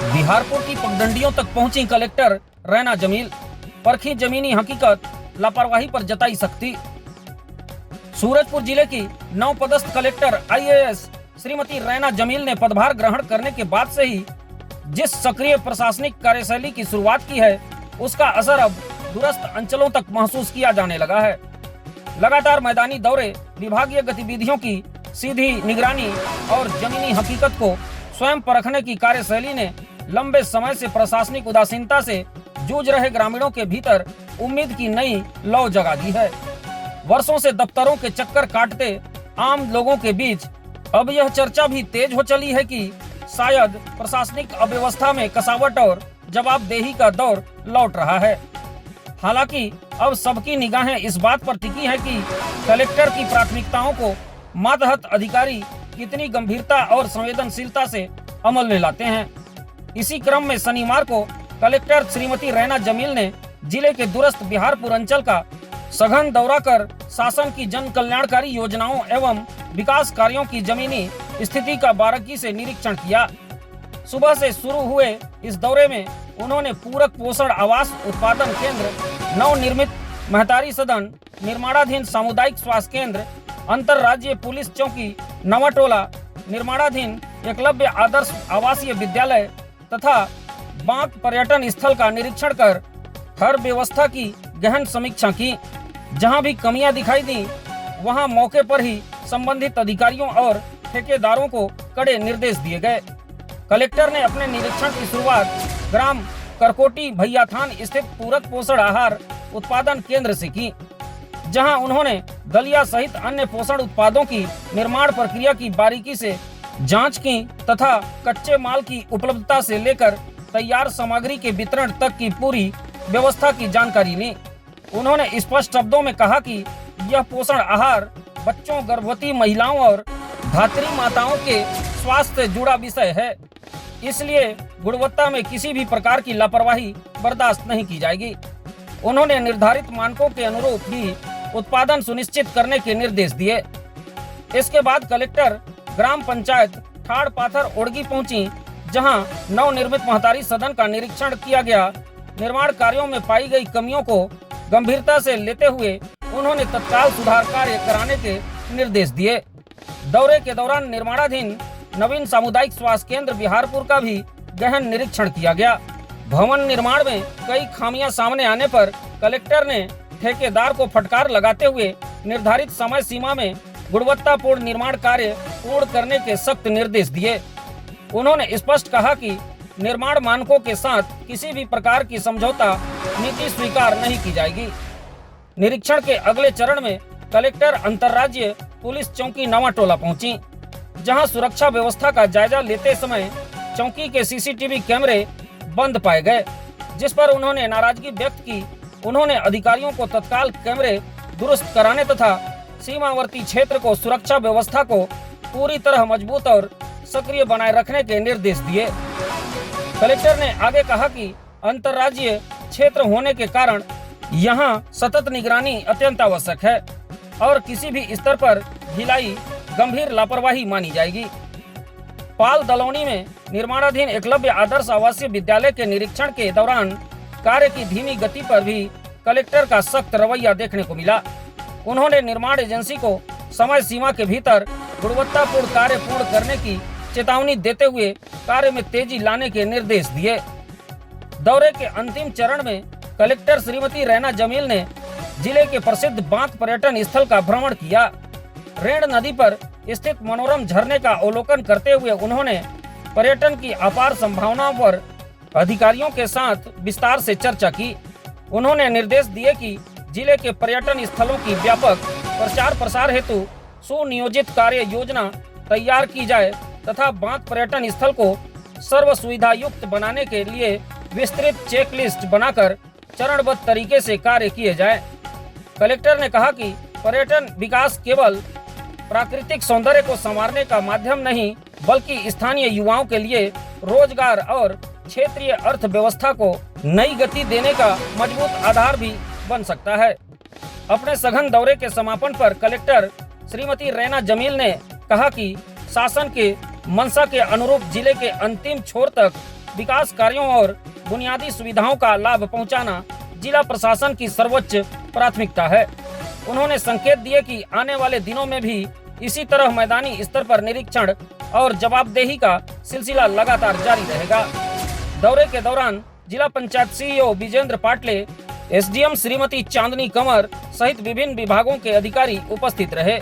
बिहारपुर की पगडंडियों तक पहुंची कलेक्टर रैना जमील, परखी जमीनी हकीकत, लापरवाही पर जताई सख्ती। सूरजपुर जिले की नवपदस्थ कलेक्टर आईएएस श्रीमती रैना जमील ने पदभार ग्रहण करने के बाद से ही जिस सक्रिय प्रशासनिक कार्यशैली की शुरुआत की है, उसका असर अब दूरस्थ अंचलों तक महसूस किया जाने लगा है। लगातार मैदानी दौरे, विभागीय गतिविधियों की सीधी निगरानी और जमीनी हकीकत को स्वयं परखने की कार्यशैली ने लंबे समय से प्रशासनिक उदासीनता से जूझ रहे ग्रामीणों के भीतर उम्मीद की नई लौ जगा दी है। वर्षों से दफ्तरों के चक्कर काटते आम लोगों के बीच अब यह चर्चा भी तेज हो चली है कि शायद प्रशासनिक अव्यवस्था में कसावट और जवाबदेही का दौर लौट रहा है। हालांकि अब सबकी निगाहें इस बात पर टिकी है कि कलेक्टर की प्राथमिकताओं को मातहत अधिकारी कितनी गंभीरता और संवेदनशीलता से अमल में लाते हैं। इसी क्रम में शनिवार को कलेक्टर श्रीमती रैना जमील ने जिले के दूरस्थ बिहारपुर अंचल का सघन दौरा कर शासन की जन कल्याणकारी योजनाओं एवं विकास कार्यों की जमीनी स्थिति का बारीकी से निरीक्षण किया। सुबह से शुरू हुए इस दौरे में उन्होंने पूरक पोषण आवास उत्पादन केंद्र, नवनिर्मित महतारी सदन, निर्माणाधीन सामुदायिक स्वास्थ्य केंद्र, अंतर्राज्यीय पुलिस चौकी नवाटोला, निर्माणाधीन एकलव्य आदर्श आवासीय विद्यालय तथा बांक पर्यटन स्थल का निरीक्षण कर हर व्यवस्था की गहन समीक्षा की। जहां भी कमियां दिखाई दी, वहां मौके पर ही संबंधित अधिकारियों और ठेकेदारों को कड़े निर्देश दिए गए। कलेक्टर ने अपने निरीक्षण की शुरुआत ग्राम करकोटी भैयाथान स्थित पूरक पोषण आहार उत्पादन केंद्र से की, जहां उन्होंने दलिया सहित अन्य पोषण उत्पादों की निर्माण प्रक्रिया की बारीकी से जांच की तथा कच्चे माल की उपलब्धता से लेकर तैयार सामग्री के वितरण तक की पूरी व्यवस्था की जानकारी ली। उन्होंने स्पष्ट शब्दों में कहा कि यह पोषण आहार बच्चों, गर्भवती महिलाओं और धात्री माताओं के स्वास्थ्य से जुड़ा विषय है, इसलिए गुणवत्ता में किसी भी प्रकार की लापरवाही बर्दाश्त नहीं की जाएगी। उन्होंने निर्धारित मानकों के अनुरूप ही उत्पादन सुनिश्चित करने के निर्देश दिए। इसके बाद कलेक्टर ग्राम पंचायत ठाड़ पाथर ओड़गी पहुंची, जहां नवनिर्मित महतारी सदन का निरीक्षण किया गया। निर्माण कार्यों में पाई गई कमियों को गंभीरता से लेते हुए उन्होंने तत्काल सुधार कार्य कराने के निर्देश दिए। दौरे के दौरान निर्माणाधीन नवीन सामुदायिक स्वास्थ्य केंद्र बिहारपुर का भी गहन निरीक्षण किया गया। भवन निर्माण में कई खामियां सामने आने पर कलेक्टर ने ठेकेदार को फटकार लगाते हुए निर्धारित समय सीमा में गुणवत्तापूर्ण निर्माण कार्य पूर्ण करने के सख्त निर्देश दिए। उन्होंने स्पष्ट कहा कि निर्माण मानकों के साथ किसी भी प्रकार की समझौता नीति स्वीकार नहीं की जाएगी। निरीक्षण के अगले चरण में कलेक्टर अंतर्राज्यीय पुलिस चौकी नवाटोला पहुंची, जहां सुरक्षा व्यवस्था का जायजा लेते समय चौकी के सीसीटीवी कैमरे बंद पाए गए, जिस पर उन्होंने नाराजगी व्यक्त की। उन्होंने अधिकारियों को तत्काल कैमरे दुरुस्त कराने तथा सीमावर्ती क्षेत्र को सुरक्षा व्यवस्था को पूरी तरह मजबूत और सक्रिय बनाए रखने के निर्देश दिए। कलेक्टर ने आगे कहा कि अंतर्राज्यीय क्षेत्र होने के कारण यहां सतत निगरानी अत्यंत आवश्यक है और किसी भी स्तर पर ढिलाई गंभीर लापरवाही मानी जाएगी। पाल दलौनी में निर्माणाधीन एकलव्य आदर्श आवासीय विद्यालय के निरीक्षण के दौरान कार्य की धीमी गति पर भी कलेक्टर का सख्त रवैया देखने को मिला। उन्होंने निर्माण एजेंसी को समय सीमा के भीतर गुणवत्तापूर्ण कार्य पूर्ण करने की चेतावनी देते हुए कार्य में तेजी लाने के निर्देश दिए। दौरे के अंतिम चरण में कलेक्टर श्रीमती रैना जमील ने जिले के प्रसिद्ध बांक पर्यटन स्थल का भ्रमण किया। रेण नदी पर स्थित मनोरम झरने का अवलोकन करते हुए उन्होंने पर्यटन की अपार संभावनाओं पर अधिकारियों के साथ विस्तार से चर्चा की। उन्होंने निर्देश दिए कि जिले के पर्यटन स्थलों की व्यापक प्रचार प्रसार हेतु सुनियोजित कार्य योजना तैयार की जाए तथा बांक पर्यटन स्थल को सर्व सुविधा युक्त बनाने के लिए विस्तृत चेक लिस्ट बनाकर चरणबद्ध तरीके से कार्य किए जाए। कलेक्टर ने कहा कि पर्यटन विकास केवल प्राकृतिक सौंदर्य को संवारने का माध्यम नहीं, बल्कि स्थानीय युवाओं के लिए रोजगार और क्षेत्रीय अर्थव्यवस्था को नई गति देने का मजबूत आधार भी बन सकता है। अपने सघन दौरे के समापन पर कलेक्टर श्रीमती रैना जमील ने कहा कि शासन के मंशा के अनुरूप जिले के अंतिम छोर तक विकास कार्यों और बुनियादी सुविधाओं का लाभ पहुंचाना जिला प्रशासन की सर्वोच्च प्राथमिकता है। उन्होंने संकेत दिए कि आने वाले दिनों में भी इसी तरह मैदानी स्तर पर निरीक्षण और जवाबदेही का सिलसिला लगातार जारी रहेगा। दौरे के दौरान जिला पंचायत सीईओ विजेंद्र पाटले, एसडीएम श्रीमती चांदनी कंवर सहित विभिन्न विभागों के अधिकारी उपस्थित रहे।